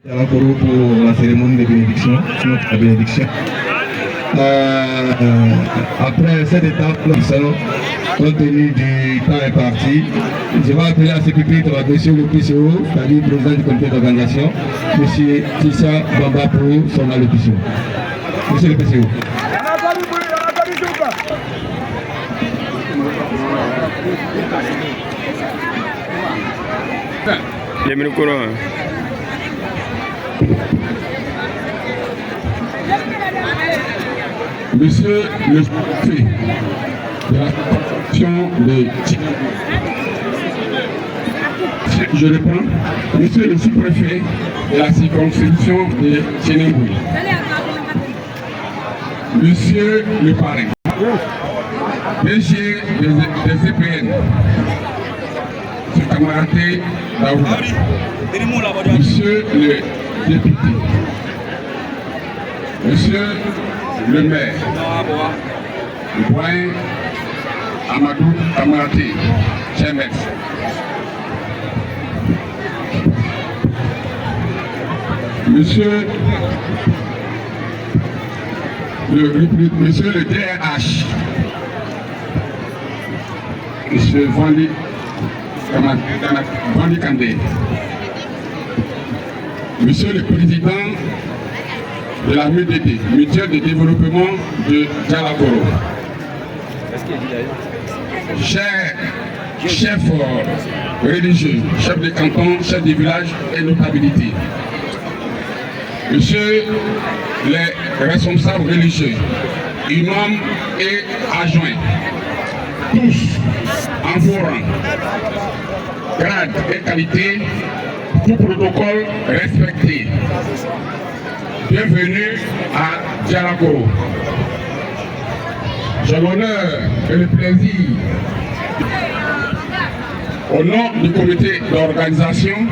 Dialakoro pour la cérémonie de bénédiction, notre bénédiction. Après cette étape, compte tenu du temps imparti, je vais appeler à ce pupitre monsieur le PCO, c'est-à-dire le président du comité d'organisation, monsieur Tissa Bamba pour son allocution. Monsieur le PCO. Les micros. Monsieur le préfet de la section de je reprends. Monsieur le sous-préfet de la circonscription de Tchénéboui. Monsieur le parrain. DG des EPN. Ce camarade Daouda. Monsieur le député. Monsieur le maire, le doyen Amadou Kamaraté, Chemet. Monsieur le DRH, Monsieur Vandi Kandé, Monsieur le président de la MUDD, Mutuelle de développement de Dialakoro. Chers chefs religieux, chefs de canton, chefs de village et notabilité. Monsieur les responsables religieux, imams et adjoints, tous en vos rangs, grade et qualité, tout protocole respecté. Bienvenue à Dialakoro. J'ai l'honneur et le plaisir, au nom du comité d'organisation,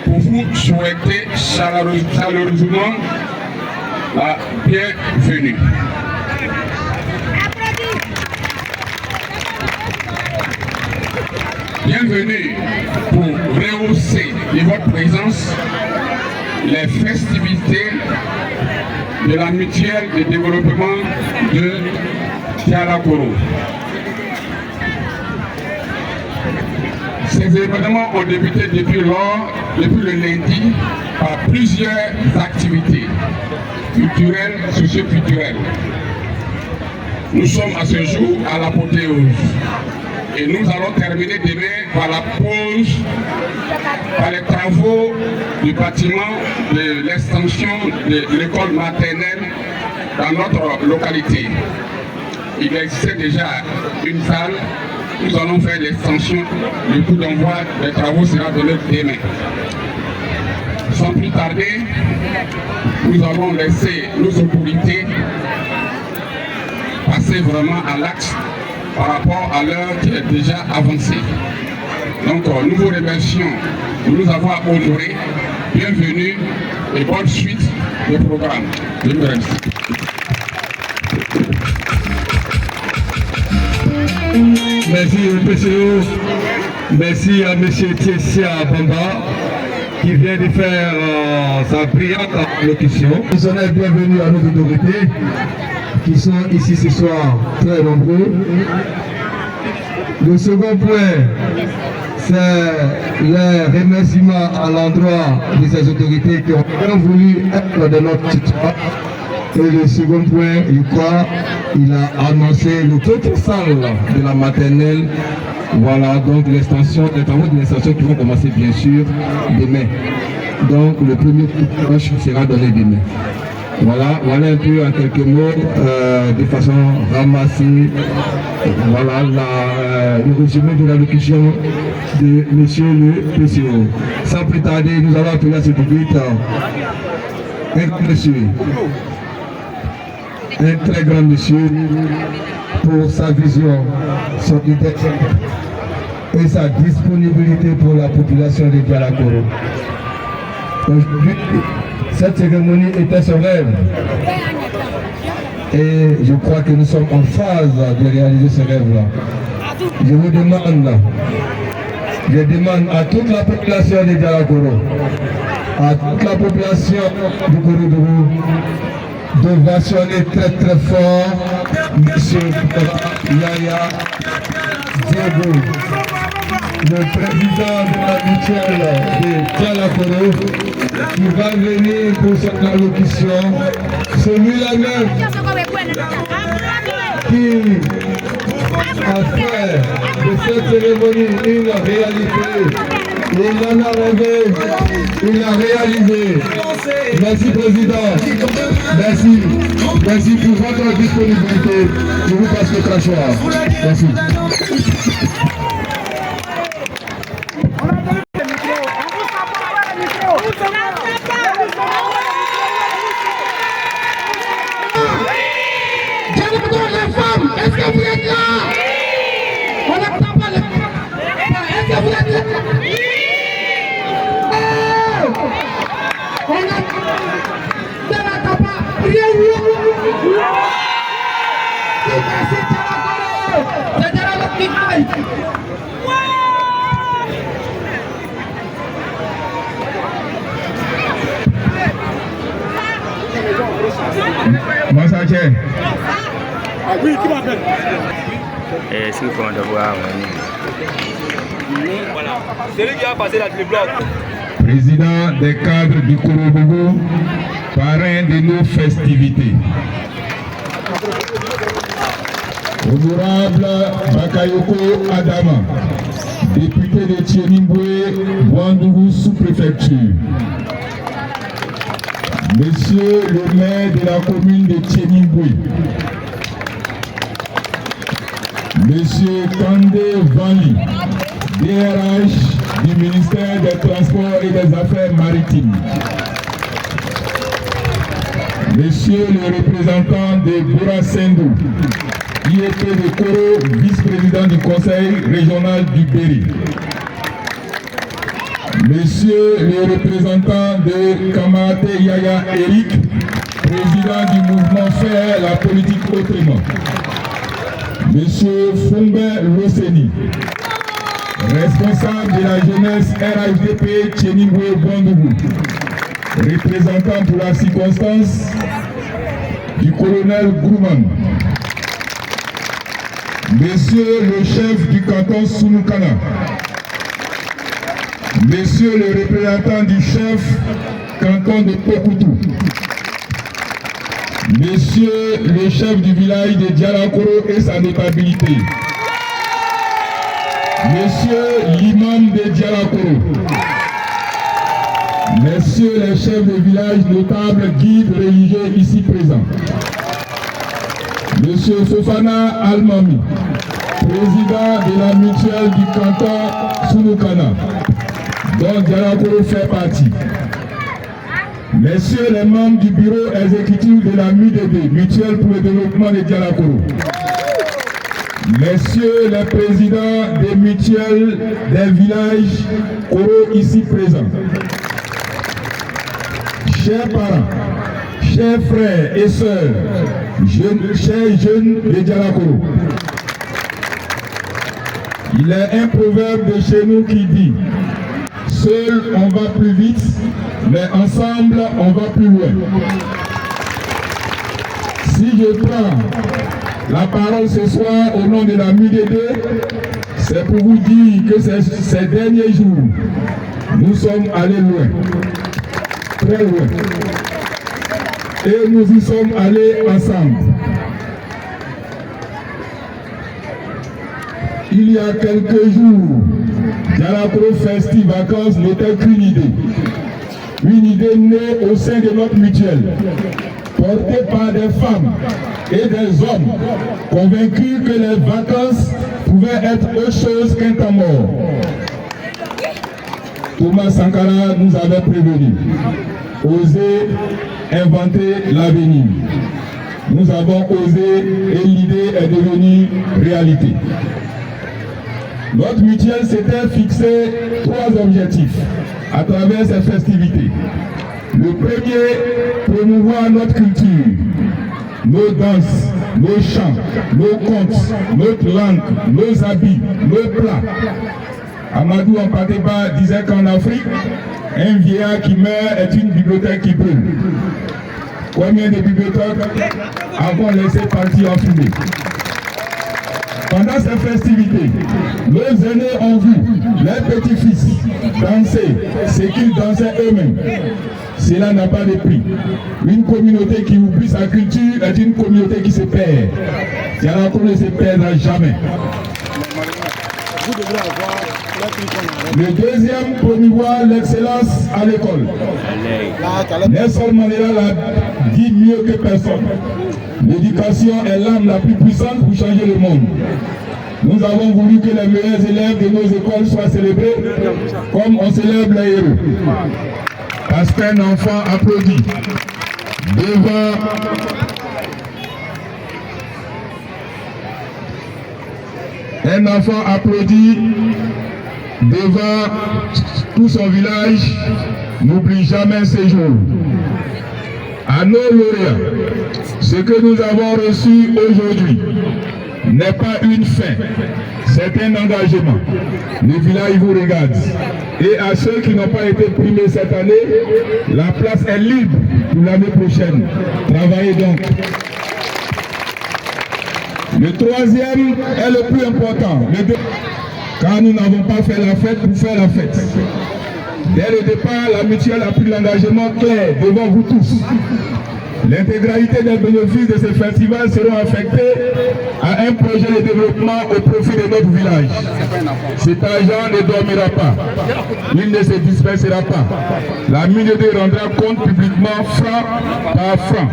pour vous souhaiter chaleureusement la bienvenue. Bienvenue pour rehausser de votre présence les festivités de la mutuelle de développement de Dialakoro. Ces événements ont débuté depuis le lundi par plusieurs activités culturelles, socio-culturelles. Nous sommes à ce jour à l'apothéose et nous allons terminer demain par la pause, par les travaux du bâtiment de l'extension de l'école maternelle dans notre localité. Il existait déjà une salle, nous allons faire l'extension, le coup d'envoi des travaux sera donné demain. Sans plus tarder, nous allons laisser nos autorités passer vraiment à l'axe par rapport à l'heure qui est déjà avancée. Donc nous vous remercions de nous avoir honorés. Bienvenue et bonne suite des programmes. Je vous remercie. Merci au PCO, merci à M. Tessia Bamba qui vient de faire sa brillante allocution. Nous sommes bienvenus à nos autorités qui sont ici ce soir très nombreux. Le second point, c'est les remerciements à l'endroit de ces autorités qui ont bien voulu être de notre territoire. Et le second point, je crois, il a annoncé le total de la maternelle. Voilà, donc l'extension, les travaux de l'extension qui vont commencer bien sûr demain. Donc le premier coup de cloche sera donné demain. Voilà, voilà un peu en quelques mots, de façon ramassée, voilà le résumé de l'allocution de monsieur le PCO. Sans plus tarder, nous allons appeler à ce public un grand monsieur, un très grand monsieur pour sa vision, son idée et sa disponibilité pour la population de Dialakoro. Aujourd'hui, cette cérémonie était son rêve. Et je crois que nous sommes en phase de réaliser ce rêve-là. Je vous demande, je demande à toute la population de Dialakoro, à toute la population du Kouroudougou d'ovationner très très fort M. Yaya Diego, le président de la mutuelle de Dialakoro, qui va venir pour son allocution. Celui-là même qui a fait de cette cérémonie une réalité. Il en a rêvé, il a réalisé. Merci Président, merci. Merci pour votre disponibilité. Je vous passe le crachoir. Merci. Les femmes, est-ce que vous êtes là? On n'entend pas les femmes. Est-ce que vous êtes là? On n'entend pas. Rien. C'est de la qui Massaché. Oui, qui m'appelle? Et c'est comment de voir. Voilà. C'est lui qui a passé la bloc. Président des cadres du Kouroudougou, parrain de nos festivités. Honorable Bakayoko Adama, député de Tchénimboué, Ouandougou sous-préfecture. Monsieur le maire de la commune de Tchénimboué. Monsieur Kandé Vanli, DRH du ministère des Transports et des Affaires maritimes. Monsieur le représentant de Boura Sendou, IEP de Koro, vice-président du conseil régional du Berry. Monsieur le représentant de Kamate Yaya Eric, président du mouvement Faire la politique autrement. Monsieur Fumbe Loseni, responsable de la jeunesse RHDP Tchénimboué Ouandougou, représentant pour la circonstance du colonel Gouman. Monsieur le chef du canton Sounoukana, Monsieur le représentant du chef canton de Pokoutou, Monsieur le chef du village de Dialakoro et sa notabilité, Monsieur l'imam de Dialakoro, Messieurs les chefs de village notables, guides religieux ici présents, Monsieur Fofana Almami, président de la mutuelle du canton Sounoukana, dont Dialakoro fait partie. Messieurs les membres du bureau exécutif de la MUDD, Mutuelle pour le développement de Dialakoro. Messieurs les présidents des mutuelles des villages Koro ici présents. Chers parents, chers frères et sœurs, chers jeunes de Dialakoro. Il est un proverbe de chez nous qui dit: seul on va plus vite, mais ensemble on va plus loin. Si je prends la parole ce soir au nom de la MUDD, c'est pour vous dire que ces derniers jours, nous sommes allés loin, très loin. Et nous y sommes allés ensemble. Il y a quelques jours, Dialakoro Festi Vacances n'était qu'une idée. Une idée née au sein de notre mutuelle, portée par des femmes et des hommes convaincus que les vacances pouvaient être autre chose qu'un temps mort. Thomas Sankara nous avait prévenu. Oser inventer l'avenir. Nous avons osé et l'idée est devenue réalité. Notre mutuelle s'était fixé 3 objectifs à travers ces festivités. Le premier, promouvoir notre culture, nos danses, nos chants, nos contes, notre langue, nos habits, nos plats. Amadou Ampateba disait qu'en Afrique, Un vieillard qui meurt est une bibliothèque qui brûle. Combien de bibliothèques avons laissé partir en fumée? Pendant ces festivités, nos aînés ont vu leurs petits-fils danser ce qu'ils dansaient eux-mêmes. Cela n'a pas de prix. Une communauté qui oublie sa culture est une communauté qui se perd. Dialakoro ne se perdra jamais. Le deuxième, promouvoir l'excellence à l'école. Nelson Mandela l'a dit mieux que personne. L'éducation est l'arme la plus puissante pour changer le monde. Nous avons voulu que les meilleurs élèves de nos écoles soient célébrés comme on célèbre les héros. Parce qu'un enfant applaudit devant tout son village, n'oublie jamais ces jours. À nos lauréats, ce que nous avons reçu aujourd'hui n'est pas une fin, c'est un engagement. Le village vous regarde. Et à ceux qui n'ont pas été primés cette année, la place est libre pour l'année prochaine. Travaillez donc. Le troisième est le plus important, car nous n'avons pas fait la fête pour faire la fête. Dès le départ, la mutuelle a pris l'engagement clair devant vous tous. L'intégralité des bénéfices de ce festival seront affectés à un projet de développement au profit de notre village. Cet argent ne dormira pas. Il ne se dispersera pas. La minorité rendra compte publiquement franc par franc.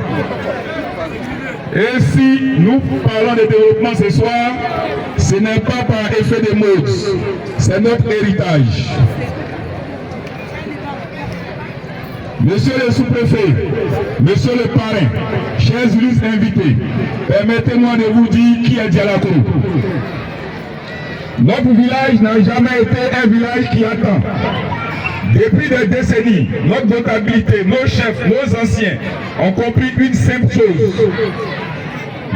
Et si nous parlons de développement ce soir, ce n'est pas par effet de mode, c'est notre héritage. Monsieur le sous-préfet, monsieur le parrain, chers illustres invités, permettez-moi de vous dire qui est Dialakoro. Notre village n'a jamais été un village qui attend. Depuis des décennies, notre notabilité, nos chefs, nos anciens ont compris une simple chose.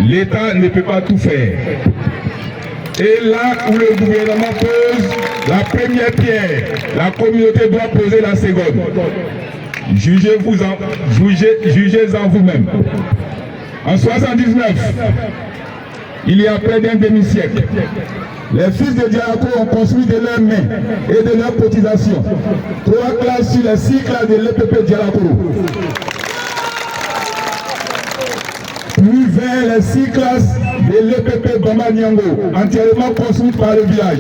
L'État ne peut pas tout faire. Et là où le gouvernement pose la première pierre, la communauté doit poser la seconde. Jugez-en vous-même. En 79, il y a près d'un demi-siècle, les fils de Dialakoro ont construit de leurs mains et de leurs cotisations 3 classes sur les 6 classes de l'EPP Dialakoro. Puis vers les 6 classes de l'EPP Bamba Nyango, entièrement construites par le village.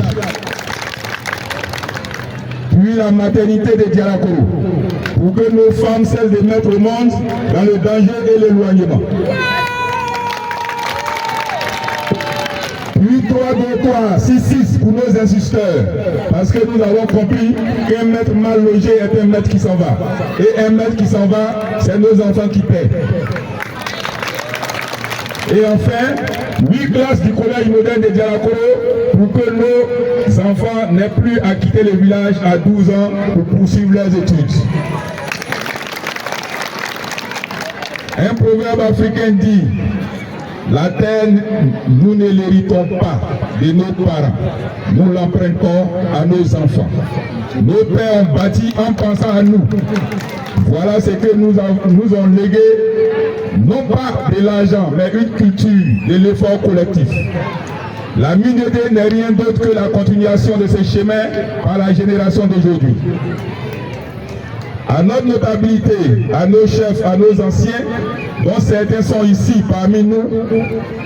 Puis la maternité de Dialakoro, pour que nos femmes cessent de mettre le monde dans le danger et l'éloignement. Puis 3 dortoirs, 6 pour nos instituteurs, parce que nous avons compris qu'un maître mal logé est un maître qui s'en va. Et un maître qui s'en va, c'est nos enfants qui paient. Et enfin, 8 classes du collège moderne de Dialakoro pour que nos enfants n'aient plus à quitter le village à 12 ans pour poursuivre leurs études. Un proverbe africain dit: la terre, nous ne l'héritons pas de nos parents, nous l'empruntons à nos enfants. Nos pères ont bâti en pensant à nous. Voilà ce que nous ont légué, non pas de l'argent, mais une culture de l'effort collectif. La minorité n'est rien d'autre que la continuation de ce chemin par la génération d'aujourd'hui. À notre notabilité, à nos chefs, à nos anciens, dont certains sont ici parmi nous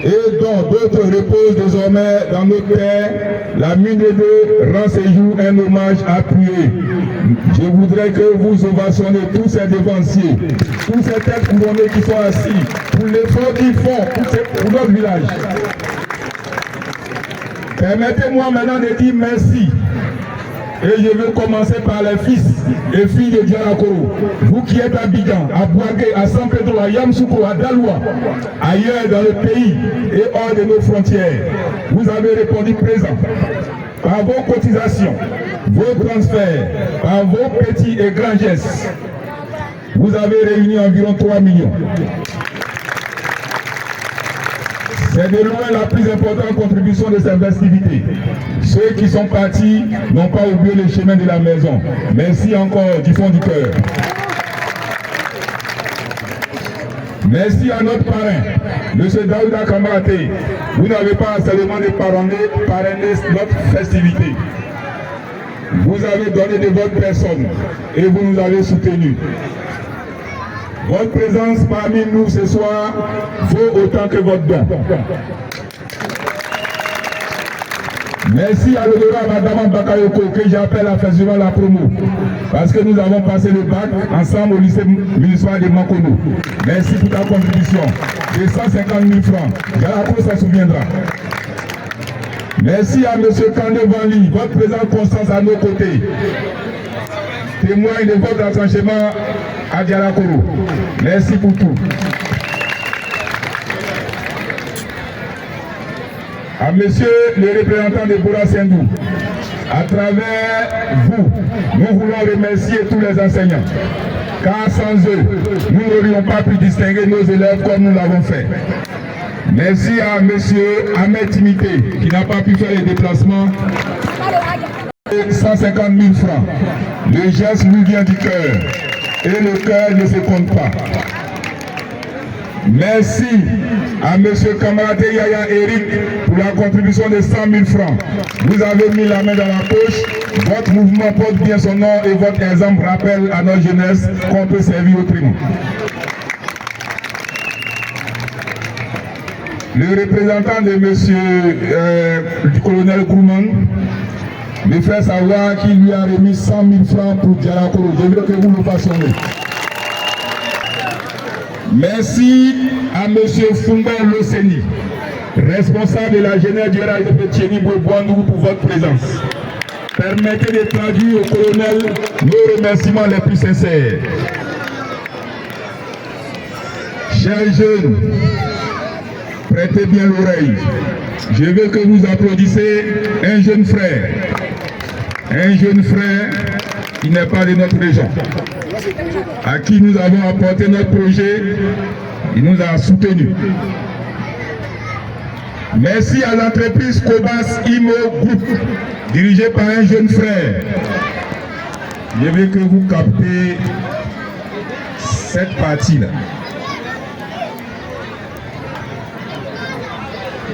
et dont d'autres reposent désormais dans nos terres, la minorité rend ce jour un hommage appuyé. Je voudrais que vous ovationnez tous ces devanciers, tous ces têtes couronnées qui sont assis, pour l'effort qu'ils font pour notre village. Permettez-moi maintenant de dire merci. Et je veux commencer par les fils et filles de Dialakoro. Vous qui êtes à Bigan, à Bouaké, à San Pedro, à Yamoussoukro, à Daloa, ailleurs dans le pays et hors de nos frontières, vous avez répondu présent. Par vos cotisations, vos transferts, par vos petits et grands gestes, vous avez réuni environ 3 millions. C'est de loin la plus importante contribution de cette festivité. Ceux qui sont partis n'ont pas oublié le chemin de la maison. Merci encore du fond du cœur. Merci à notre parrain, M. Daouda Kamaraté. Vous n'avez pas seulement de parrainer notre festivité. Vous avez donné de votre personne et vous nous avez soutenus. Votre présence parmi nous ce soir vaut autant que votre don. Merci à l'honorable Madame Bakayoko que j'appelle à faire suivre la promo. Parce que nous avons passé le bac ensemble au lycée municipal de Makono. Merci pour ta contribution de 150 000 francs. Jalako s'en souviendra. Merci à M. Kande Vanli, votre présence constante à nos côtés. Témoigne de votre attachement à Dialakoro. Merci pour tout. À monsieur le représentant de Bora Sendou, à travers vous, nous voulons remercier tous les enseignants. Car sans eux, nous n'aurions pas pu distinguer nos élèves comme nous l'avons fait. Merci à monsieur Ahmed Timité qui n'a pas pu faire les déplacements. 150 000 francs. Le geste nous vient du cœur et le cœur ne se compte pas. Merci à monsieur Kamaraté Yaya Eric pour la contribution de 100 000 francs. Vous avez mis la main dans la poche. Votre mouvement porte bien son nom et votre exemple rappelle à notre jeunesse qu'on peut servir autrement. Le représentant de monsieur du colonel Kouman me fait savoir qu'il lui a remis 100 000 francs pour Dialakoro. Je veux que vous le façonnez. Merci à M. Fumba Loseni, responsable de la jeunesse du RAI de Pétieni Boubouandou pour votre présence. Permettez de traduire au colonel nos remerciements les plus sincères. Chers jeunes, prêtez bien l'oreille. Je veux que vous applaudissez un jeune frère. Un jeune frère qui n'est pas de notre région, à qui nous avons apporté notre projet, il nous a soutenus. Merci à l'entreprise Cobas Imo Group, dirigée par un jeune frère. Je veux que vous captez cette partie-là.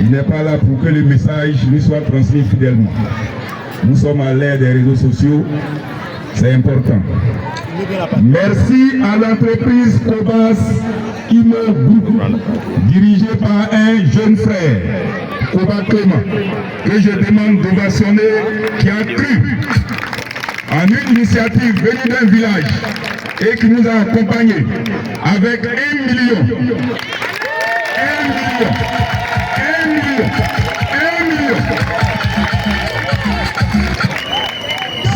Il n'est pas là pour que le message lui soit transmis fidèlement. Nous sommes à l'ère des réseaux sociaux, c'est important. Merci à l'entreprise Cobas Imo Group, dirigée par un jeune frère, Koba Clément, que je demande d'ovationner, qui a cru en une initiative venue d'un village et qui nous a accompagnés avec 1 million. 1 million. 1 million. 1 million.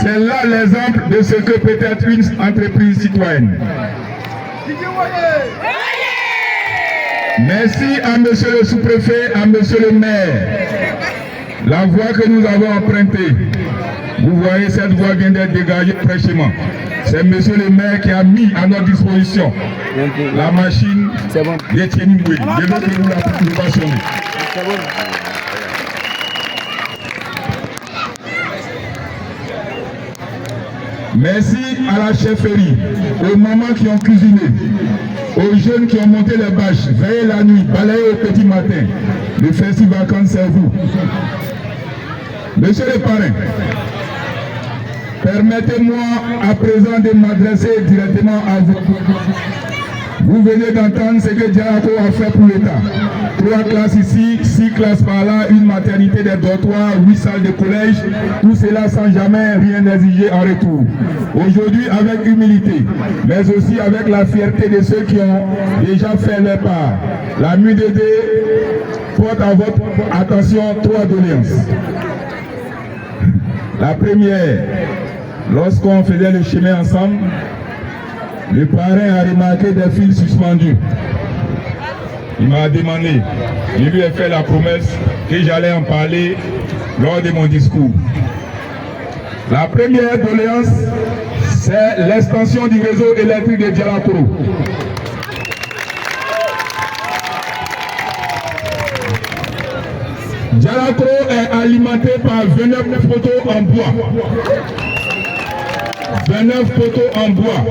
C'est là l'exemple de ce que peut être une entreprise citoyenne. Merci à monsieur le sous-préfet, à monsieur le maire. La voie que nous avons empruntée, vous voyez, cette voie vient d'être dégagée fraîchement. C'est monsieur le maire qui a mis à notre disposition la machine d'Etienne Mboué. Je veux que nous la passionnions. Merci à la chefferie, aux mamans qui ont cuisiné, aux jeunes qui ont monté les bâches, veillé la nuit, balayé au petit matin. Le festival vacances, c'est vous. Monsieur le parrain, permettez-moi à présent de m'adresser directement à vous. Vous venez d'entendre ce que Dialako a fait pour l'État. 3 classes ici, 6 classes par là, une maternité, des dortoirs, 8 salles de collège, tout cela sans jamais rien exiger en retour. Aujourd'hui, avec humilité, mais aussi avec la fierté de ceux qui ont déjà fait leur part, la MUDD porte à votre attention 3 doléances. La première, lorsqu'on faisait le chemin ensemble, le parrain a remarqué des fils suspendus. Il m'a demandé, je lui ai fait la promesse que j'allais en parler lors de mon discours. La première doléance, c'est l'extension du réseau électrique de Dialakoro. Dialakro est alimenté par 29 poteaux en bois. 29 poteaux en bois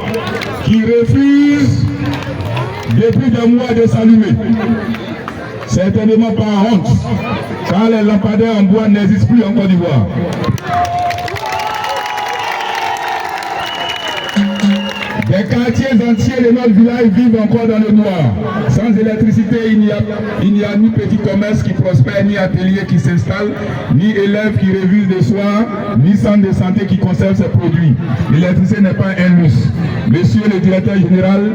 qui refusent depuis des mois de s'allumer. Certainement par honte, car les lampadaires en bois n'existent plus en Côte d'Ivoire. Des quartiers entiers de notre village vivent encore dans le noir. Sans électricité, il n'y a ni petit commerce qui prospère, ni atelier qui s'installe, ni élèves qui révisent le soir, ni centre de santé qui conserve ses produits. L'électricité n'est pas un luxe. Monsieur le directeur général,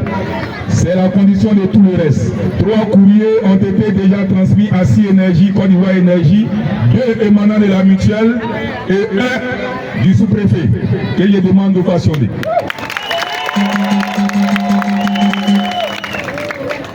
c'est la condition de tout le reste. 3 courriers ont été déjà transmis à 6 énergies, Côte d'Ivoire Énergie, 2 émanant de la mutuelle et 1 du sous-préfet, que je demande de passionner.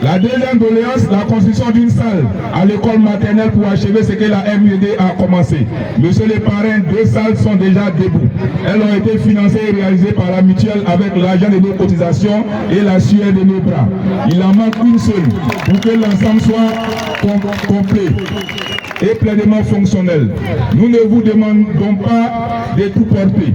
La deuxième doléance, la construction d'une salle à l'école maternelle pour achever ce que la MUD a commencé. Monsieur le parrain, 2 salles sont déjà debout. Elles ont été financées et réalisées par la mutuelle avec l'argent de nos cotisations et la sueur de nos bras. Il en manque une seule pour que l'ensemble soit complet et pleinement fonctionnel. Nous ne vous demandons pas de tout porter.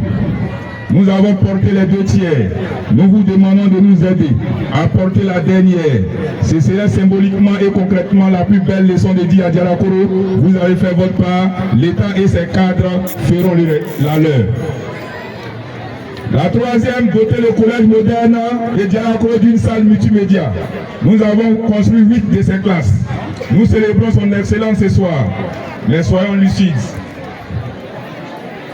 Nous avons porté les 2 tiers. Nous vous demandons de nous aider à porter la dernière. Ce serait symboliquement et concrètement la plus belle leçon de dire à Dialakro. Vous avez fait votre part. L'État et ses cadres feront la leur. La troisième, doter le collège moderne de Dialakro d'une salle multimédia. Nous avons construit 8 de ces classes. Nous célébrons son excellence ce soir. Mais soyons lucides.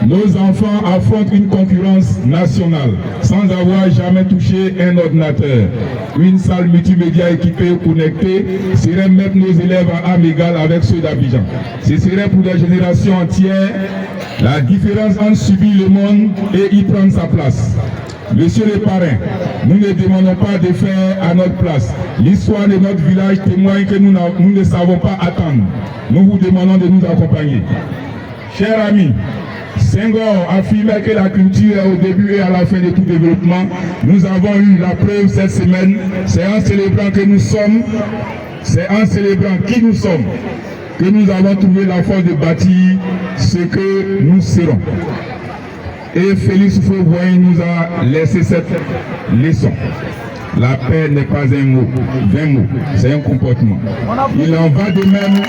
Nos enfants affrontent une concurrence nationale sans avoir jamais touché un ordinateur. Une salle multimédia équipée ou connectée serait mettre nos élèves à âme égale avec ceux d'Abidjan. Ce serait pour des générations entières la différence entre subir le monde et y prendre sa place. Monsieur le parrain, nous ne demandons pas de faire à notre place. L'histoire de notre village témoigne que nous ne savons pas attendre. Nous vous demandons de nous accompagner. Chers amis, Senghor affirmait que la culture est au début et à la fin de tout développement. Nous avons eu la preuve cette semaine. C'est en célébrant que nous sommes, c'est en célébrant qui nous sommes, que nous avons trouvé la force de bâtir ce que nous serons. Et Félix Houphouët-Boigny nous a laissé cette leçon. La paix n'est pas un mot, 20 mots, c'est un comportement. Il en va de même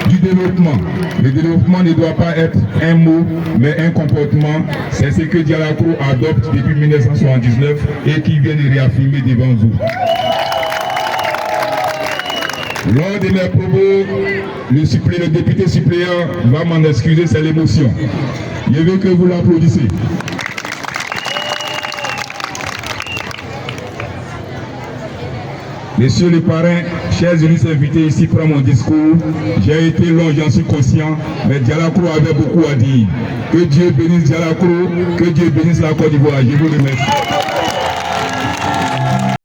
du développement. Le développement ne doit pas être un mot, mais un comportement. C'est ce que Dialakro adopte depuis 1979 et qui vient de réaffirmer devant vous. Lors de mes propos, le député suppléant va m'en excuser, c'est l'émotion. Je veux que vous l'applaudissez. Messieurs les parrains, chers unis invités ici pour mon discours, j'ai été long, j'en suis conscient, mais Dialakro avait beaucoup à dire. Que Dieu bénisse Dialakro, que Dieu bénisse la Côte d'Ivoire. Je vous remercie.